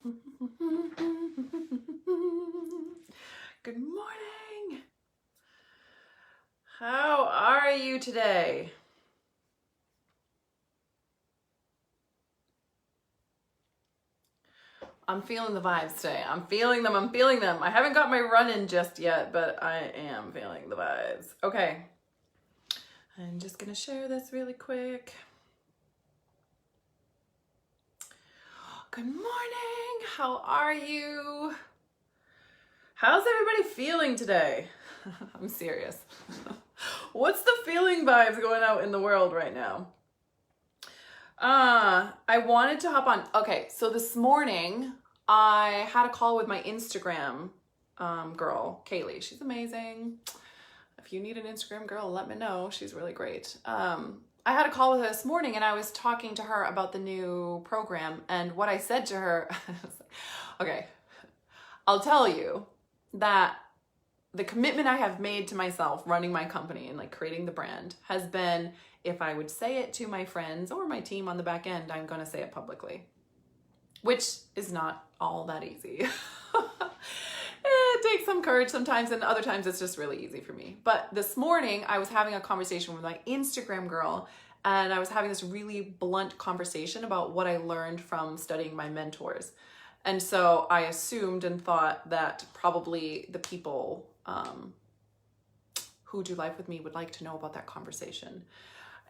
Good morning. How are you today? I'm feeling the vibes today. I'm feeling them. I haven't got my run in just yet, but I am feeling the vibes. Okay. I'm just going to share this really quick. Good morning. How are you? How's everybody feeling today? I'm serious. What's the feeling vibes going out in the world right now? I wanted to hop on. Okay, so this morning I had a call with my Instagram girl, Kaylee. She's amazing. If you need an Instagram girl, let me know. She's really great. I had a call with her this morning and I was talking to her about the new program, and what I said to her, okay, I'll tell you that the commitment I have made to myself running my company and like creating the brand has been, if I would say it to my friends or my team on the back end, I'm going to say it publicly, which is not all that easy. It takes some courage sometimes, and other times it's just really easy for me. But this morning I was having a conversation with my Instagram girl, and I was having this really blunt conversation about what I learned from studying my mentors. And so I assumed and thought that probably the people who do life with me would like to know about that conversation.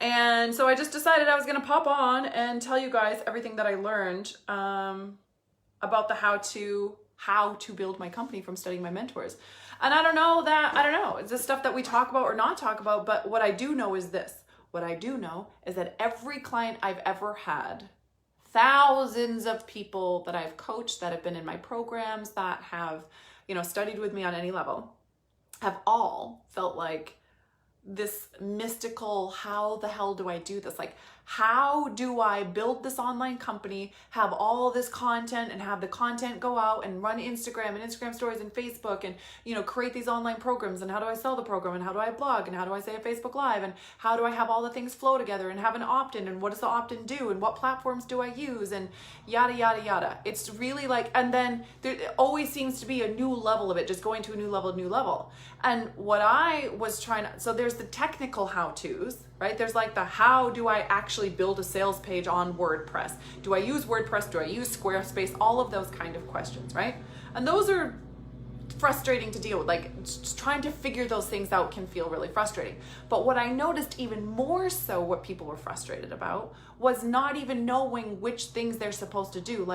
And so I just decided I was going to pop on and tell you guys everything that I learned about the how to build my company from studying my mentors. And I don't know, it's the stuff that we talk about or not talk about, but what I do know is this. What I do know is that every client I've ever had, thousands of people that I've coached, that have been in my programs, that have, studied with me on any level, have all felt like this mystical, how the hell do I do this? Like, how do I build this online company, have all this content and have the content go out and run Instagram and Instagram stories and Facebook and, create these online programs, and how do I sell the program, and how do I blog, and how do I say a Facebook Live, and how do I have all the things flow together and have an opt-in, and what does the opt-in do, and what platforms do I use, and yada, yada, yada. It's really like, and then there always seems to be a new level of it, just going to a new level. And what I was trying to, so there's the technical how-tos, right? There's like the how do I actually build a sales page on WordPress? Do I use WordPress? Do I use Squarespace? All of those kind of questions, right? And those are frustrating to deal with. Like, just trying to figure those things out can feel really frustrating. But what I noticed even more so, what people were frustrated about, was not even knowing which things they're supposed to do.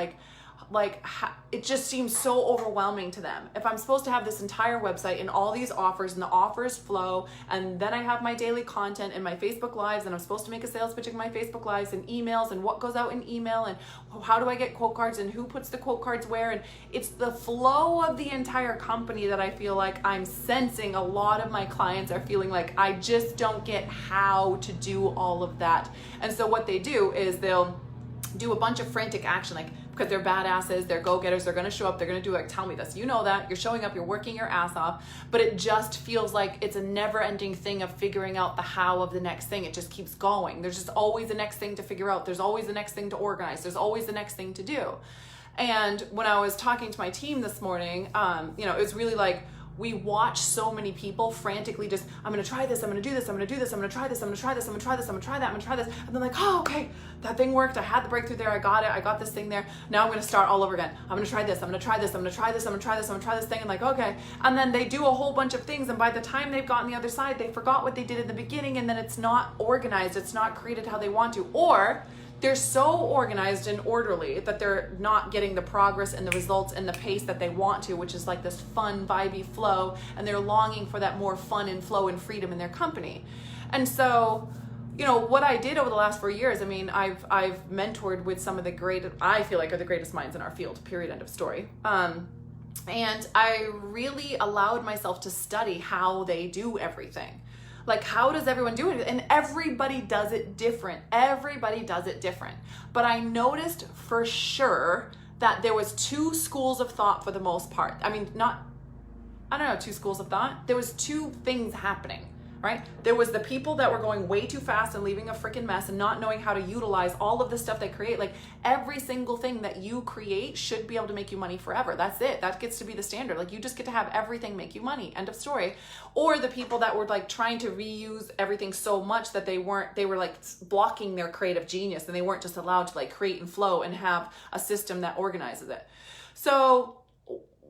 It just seems so overwhelming to them. If I'm supposed to have this entire website and all these offers, and the offers flow, and then I have my daily content and my Facebook Lives, and I'm supposed to make a sales pitch in my Facebook Lives, and emails, and what goes out in email, and how do I get quote cards, and who puts the quote cards where, and it's the flow of the entire company that I feel like I'm sensing a lot of my clients are feeling like I just don't get how to do all of that. And so what they do is they'll do a bunch of frantic action, like, because they're badasses, they're go-getters, they're gonna show up, they're gonna do, like, tell me this, that, you're showing up, you're working your ass off, but it just feels like it's a never-ending thing of figuring out the how of the next thing. It just keeps going. There's just always the next thing to figure out. There's always the next thing to organize. There's always the next thing to do. And when I was talking to my team this morning, it was really like, we watch so many people frantically just, I'm gonna try this, I'm gonna do this, I'm gonna do this, I'm gonna try this, I'm gonna try this, I'm gonna try this, I'm gonna try that, I'm gonna try this. And then like, oh, okay, that thing worked. I had the breakthrough there. I got it. I got this thing there. Now I'm gonna start all over again. I'm gonna try this, I'm gonna try this, I'm gonna try this, I'm gonna try this, I'm gonna try this thing. And like, okay. And then they do a whole bunch of things. And by the time they've gotten the other side, they forgot what they did in the beginning, and then it's not organized. It's not created how they want to. Or they're so organized and orderly that they're not getting the progress and the results and the pace that they want to, which is like this fun, vibey flow, and they're longing for that more fun and flow and freedom in their company. And so, what I did over the last 4 years, I've mentored with some of the I feel like are the greatest minds in our field, period, end of story. And I really allowed myself to study how they do everything. Like, how does everyone do it? And everybody does it different. But I noticed for sure that there was two schools of thought for the most part. Two schools of thought. There was two things happening. right? There was the people that were going way too fast and leaving a freaking mess and not knowing how to utilize all of the stuff they create. Like every single thing that you create should be able to make you money forever. That's it. That gets to be the standard. Like you just get to have everything make you money. End of story. Or the people that were like trying to reuse everything so much that they were like blocking their creative genius, and they weren't just allowed to like create and flow and have a system that organizes it. So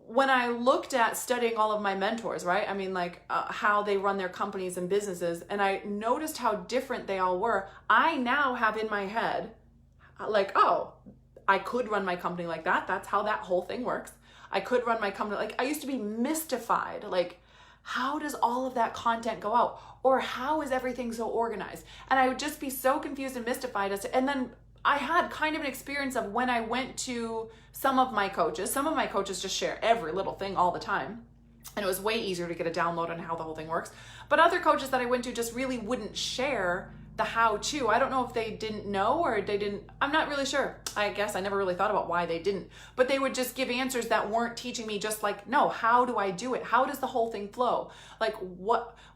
when I looked at studying all of my mentors, right? I mean, like how they run their companies and businesses, and I noticed how different they all were. I now have in my head, like, oh, I could run my company like that. That's how that whole thing works. I could run my company. Like I used to be mystified. Like, how does all of that content go out? Or how is everything so organized? And I would just be so confused and mystified as to, and then I had kind of an experience of when I went to some of my coaches just share every little thing all the time. And it was way easier to get a download on how the whole thing works. But other coaches that I went to just really wouldn't share the how-to. I don't know if they didn't know or they didn't, I'm not really sure. I guess I never really thought about why they didn't. But they would just give answers that weren't teaching me just like, no, how do I do it? How does the whole thing flow? Like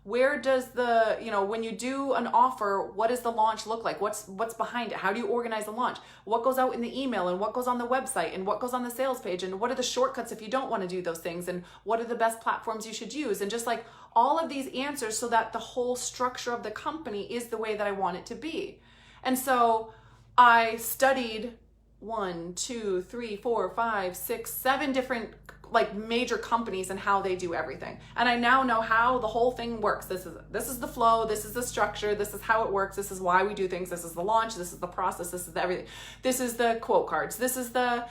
where does the, when you do an offer, what does the launch look like? What's behind it? How do you organize the launch? What goes out in the email and what goes on the website and what goes on the sales page? And what are the shortcuts if you don't want to do those things? And what are the best platforms you should use? And just like all of these answers so that the whole structure of the company is the way that I want it to be. And so I studied 1, 2, 3, 4, 5, 6, 7 different like major companies and how they do everything. And I now know how the whole thing works. This is the flow, this is the structure, this is how it works, this is why we do things, this is the launch, this is the process, this is the everything. This is the quote cards, this is the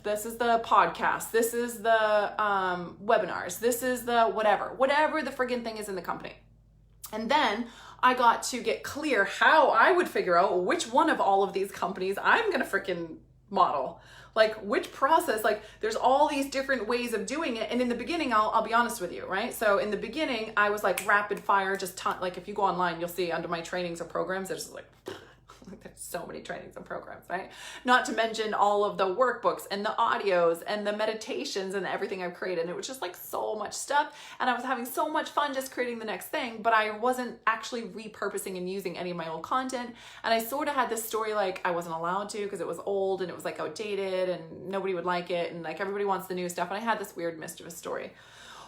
this is the podcast, this is the webinars, this is the whatever the friggin' thing is in the company. And then I got to get clear how I would figure out which one of all of these companies I'm gonna freaking model. Like which process, like there's all these different ways of doing it. And in the beginning, I'll be honest with you, right? So in the beginning, I was like rapid fire, just like if you go online, you'll see under my trainings or programs, there's like there's so many trainings and programs, right? Not to mention all of the workbooks and the audios and the meditations and everything I've created. And it was just like so much stuff. And I was having so much fun just creating the next thing, but I wasn't actually repurposing and using any of my old content. And I sort of had this story like I wasn't allowed to because it was old and it was like outdated and nobody would like it. And like everybody wants the new stuff. And I had this weird mischievous story.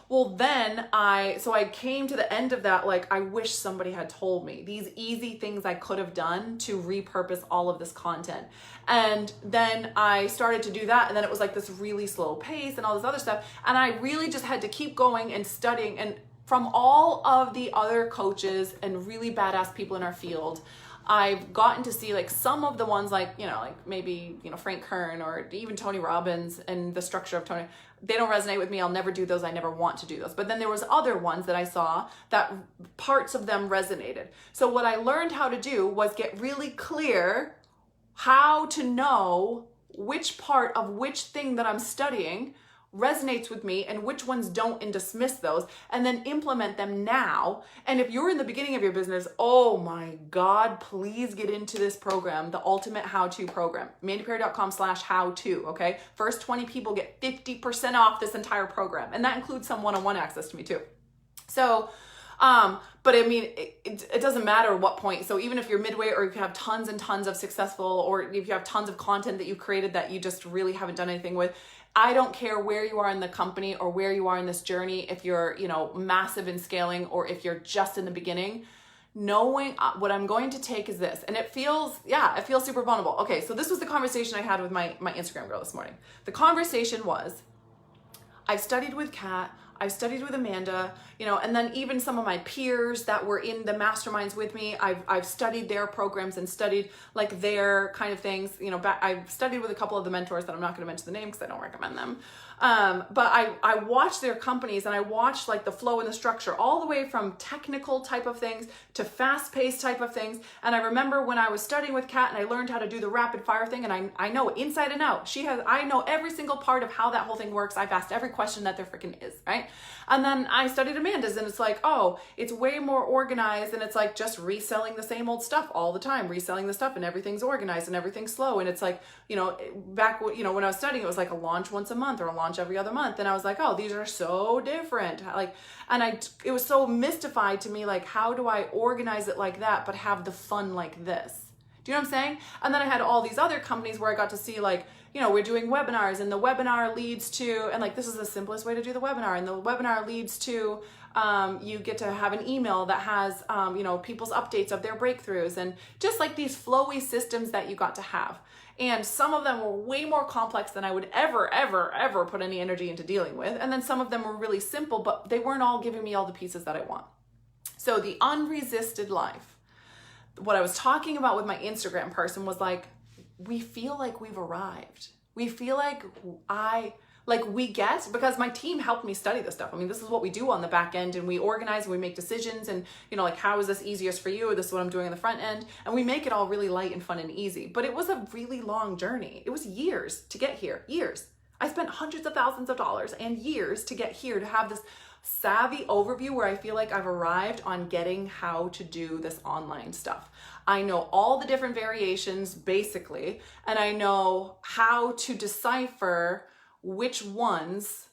Well, then I came to the end of that, like, I wish somebody had told me these easy things I could have done to repurpose all of this content. And then I started to do that. And then it was like this really slow pace and all this other stuff. And I really just had to keep going and studying. And from all of the other coaches and really badass people in our field, I've gotten to see like some of the ones like maybe, Frank Kern or even Tony Robbins and the structure of Tony, they don't resonate with me. I'll never do those. I never want to do those. But then there was other ones that I saw that parts of them resonated. So what I learned how to do was get really clear how to know which part of which thing that I'm studying resonates with me and which ones don't, and dismiss those and then implement them now. And if you're in the beginning of your business, oh my God, please get into this program, the ultimate how-to program, mandyperry.com/how-to. Okay. First 20 people get 50% off this entire program. And that includes some one-on-one access to me too. So, but I mean, it doesn't matter what point. So even if you're midway or if you have tons and tons of successful, or if you have tons of content that you created that you just really haven't done anything with, I don't care where you are in the company or where you are in this journey, if you're, massive in scaling or if you're just in the beginning, knowing what I'm going to take is this. And it feels super vulnerable. Okay. So this was the conversation I had with my Instagram girl this morning. The conversation was, I've studied with Kat, I've studied with Amanda, and then even some of my peers that were in the masterminds with me, I've studied their programs and studied like their kind of things. I've studied with a couple of the mentors that I'm not going to mention the name because I don't recommend them. But I watched their companies and I watched like the flow and the structure all the way from technical type of things to fast-paced type of things. And I remember when I was studying with Kat and I learned how to do the rapid fire thing, and I know it inside and out. I know every single part of how that whole thing works. I've asked every question that there freaking is, right? right? And then I studied Amanda's, and it's like, oh, it's way more organized, and it's like just reselling the same old stuff all the time, reselling the stuff, and everything's organized and everything's slow. And it's like, when I was studying, it was like a launch once a month or a launch every other month. And I was like, oh, these are so different. It was so mystified to me, like, how do I organize it like that, but have the fun like this? Do you know what I'm saying? And then I had all these other companies where I got to see, like, we're doing webinars, and the webinar leads to, and like, this is the simplest way to do the webinar, and the webinar leads to, you get to have an email that has, people's updates of their breakthroughs, and just like these flowy systems that you got to have. And some of them were way more complex than I would ever put any energy into dealing with. And then some of them were really simple, but they weren't all giving me all the pieces that I want. So the unresisted life, what I was talking about with my Instagram person was like, we feel like we've arrived. We feel like we get, because my team helped me study this stuff. I mean, this is what we do on the back end, and we organize and we make decisions, and like, how is this easiest for you? This is what I'm doing on the front end. And we make it all really light and fun and easy. But it was a really long journey. It was years to get here, years. I spent hundreds of thousands of dollars and years to get here, to have this savvy overview where I feel like I've arrived on getting how to do this online stuff. I know all the different variations basically, and I know how to decipher which ones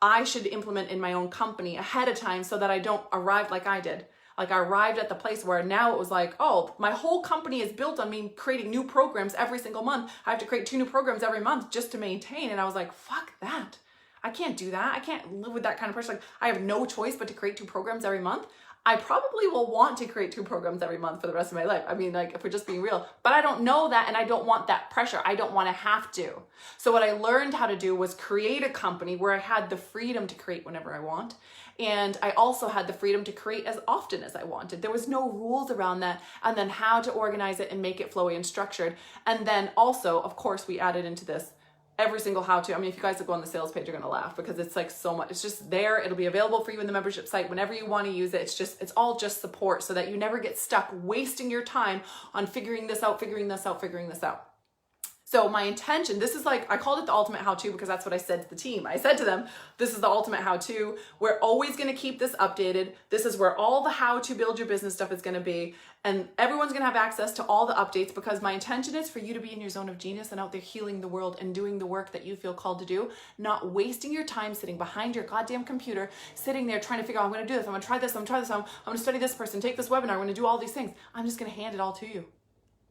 I should implement in my own company ahead of time, so that I don't arrive like I did. Like, I arrived at the place where now it was like, oh, my whole company is built on me creating new programs every single month. I have to create 2 new programs every month just to maintain. And I was like, fuck that. I can't do that. I can't live with that kind of pressure. Like, I have no choice but to create 2 programs every month. I probably will want to create 2 programs every month for the rest of my life. I mean, like, if we're just being real, but I don't know that, and I don't want that pressure. I don't want to have to. So what I learned how to do was create a company where I had the freedom to create whenever I want. And I also had the freedom to create as often as I wanted. There was no rules around that. And then how to organize it and make it flowy and structured. And then also, of course, we added into this every single how-to. I mean, if you guys go on the sales page, you're gonna laugh, because it's like so much. It's just there. It'll be available for you in the membership site whenever you want to use it. It's all just support, so that you never get stuck wasting your time on figuring this out. So my intention, this is like, I called it the ultimate how-to because that's what I said to the team. I said to them, this is the ultimate how-to. We're always going to keep this updated. This is where all the how to build your business stuff is going to be. And everyone's going to have access to all the updates, because my intention is for you to be in your zone of genius and out there healing the world and doing the work that you feel called to do, not wasting your time sitting behind your goddamn computer, sitting there trying to figure out, I'm going to do this, I'm going to try this, I'm going to try this, I'm going to study this person, take this webinar, I'm going to do all these things. I'm just going to hand it all to you.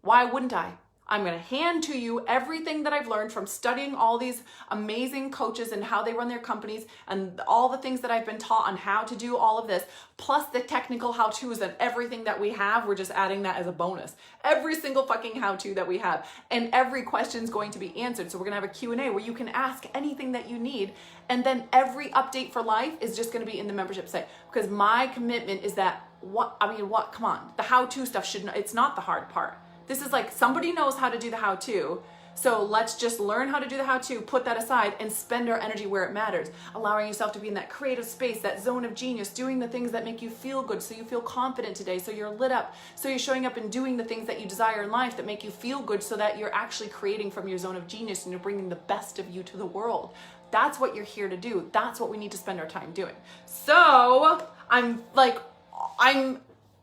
Why wouldn't I? I'm going to hand to you everything that I've learned from studying all these amazing coaches and how they run their companies, and all the things that I've been taught on how to do all of this, plus the technical how-tos and everything that we have. We're just adding that as a bonus. Every single fucking how-to that we have, and every question is going to be answered. So we're going to have a Q&A where you can ask anything that you need. And then every update for life is just going to be in the membership site, because my commitment is that come on, the how-to stuff it's not the hard part. This is like, somebody knows how to do the how-to, so let's just learn how to do the how-to, put that aside, and spend our energy where it matters, allowing yourself to be in that creative space, that zone of genius, doing the things that make you feel good, so you feel confident today, so you're lit up, so you're showing up and doing the things that you desire in life that make you feel good, so that you're actually creating from your zone of genius and you're bringing the best of you to the world. That's what you're here to do. That's what we need to spend our time doing. So I'm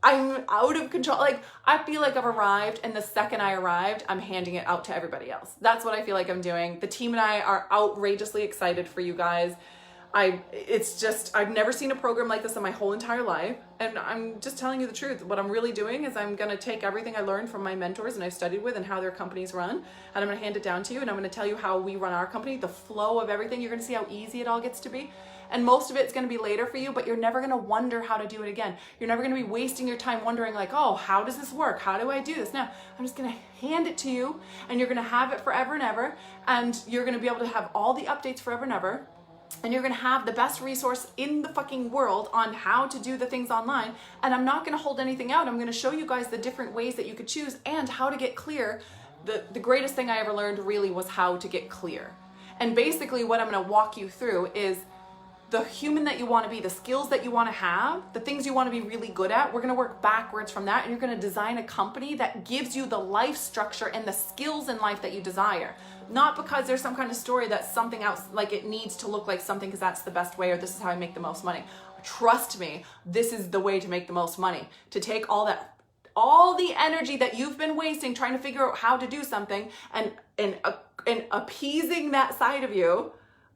out of control. Like, I feel like I've arrived, and the second I arrived, I'm handing it out to everybody else. That's what I feel like I'm doing. The team and I are outrageously excited for you guys. I've never seen a program like this in my whole entire life. And I'm just telling you the truth. What I'm really doing is I'm going to take everything I learned from my mentors and I've studied with and how their companies run, and I'm going to hand it down to you, and I'm going to tell you how we run our company, the flow of everything. You're going to see how easy it all gets to be. And most of it's going to be later for you, but you're never going to wonder how to do it again. You're never going to be wasting your time wondering like, oh, how does this work? How do I do this? Now, I'm just going to hand it to you, and you're going to have it forever and ever. And you're going to be able to have all the updates forever and ever. And you're going to have the best resource in the fucking world on how to do the things online. And I'm not going to hold anything out. I'm going to show you guys the different ways that you could choose and how to get clear. The greatest thing I ever learned really was how to get clear. And basically what I'm going to walk you through is the human that you want to be, the skills that you want to have, the things you want to be really good at, we're going to work backwards from that, and you're going to design a company that gives you the life structure and the skills in life that you desire. Not because there's some kind of story that something else, like it needs to look like something because that's the best way, or this is how I make the most money. Trust me, this is the way to make the most money. To take all the energy that you've been wasting trying to figure out how to do something and appeasing that side of you,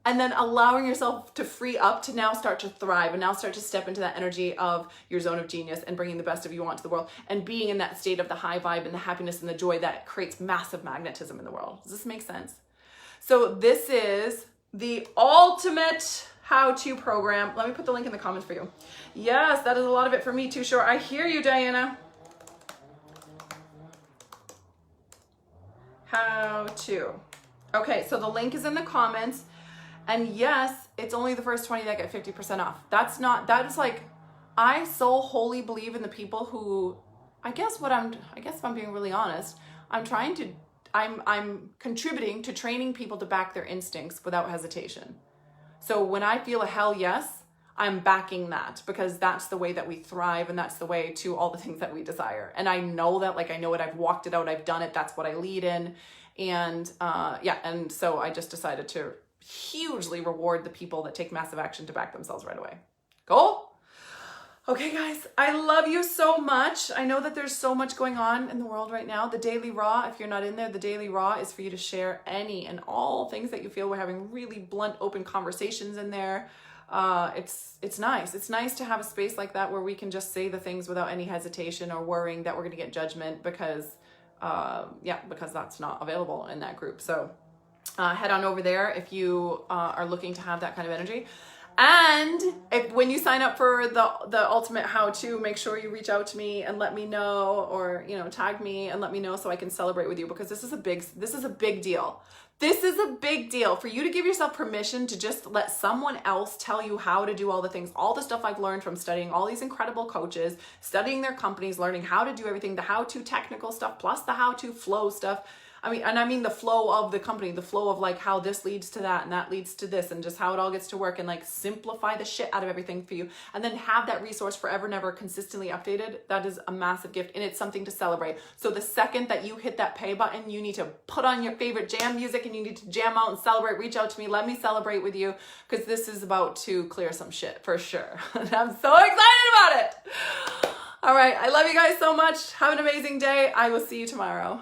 and then allowing yourself to free up to now start to thrive and now start to step into that energy of your zone of genius and bringing the best of you onto the world and being in that state of the high vibe and the happiness and the joy that creates massive magnetism in the world. Does this make sense? So this is the ultimate how-to program. Let me put the link in the comments for you. Yes, that is a lot of it for me too. Sure, I hear you, Diana. How to. Okay, so the link is in the comments. And yes, it's only the first 20 that get 50% off. That is like, I so wholly believe in the people who, I guess if I'm being really honest, I'm contributing to training people to back their instincts without hesitation. So when I feel a hell yes, I'm backing that, because that's the way that we thrive, and that's the way to all the things that we desire. And I know that, like, I know it, I've walked it out, I've done it, that's what I lead in. And and so I just decided to hugely reward the people that take massive action to back themselves right away. Cool? Okay, guys, I love you so much. I know that there's so much going on in the world right now. The Daily Raw, if you're not in there, the Daily Raw is for you to share any and all things that you feel. We're having really blunt, open conversations in there. It's nice. It's nice to have a space like that where we can just say the things without any hesitation or worrying that we're going to get judgment, because that's not available in that group. So head on over there if you are looking to have that kind of energy. And when you sign up for the ultimate how-to, make sure you reach out to me and let me know, or tag me and let me know so I can celebrate with you, because this is a big deal. This is a big deal for you to give yourself permission to just let someone else tell you how to do all the things, all the stuff I've learned from studying all these incredible coaches, studying their companies, learning how to do everything, the how-to technical stuff, plus the how-to flow stuff. I mean the flow of the company, the flow of like how this leads to that and that leads to this, and just how it all gets to work, and like simplify the shit out of everything for you, and then have that resource forever, never, consistently updated. That is a massive gift, and it's something to celebrate. So the second that you hit that pay button, you need to put on your favorite jam music and you need to jam out and celebrate. Reach out to me, let me celebrate with you, because this is about to clear some shit for sure. And I'm so excited about it. All right, I love you guys so much. Have an amazing day. I will see you tomorrow.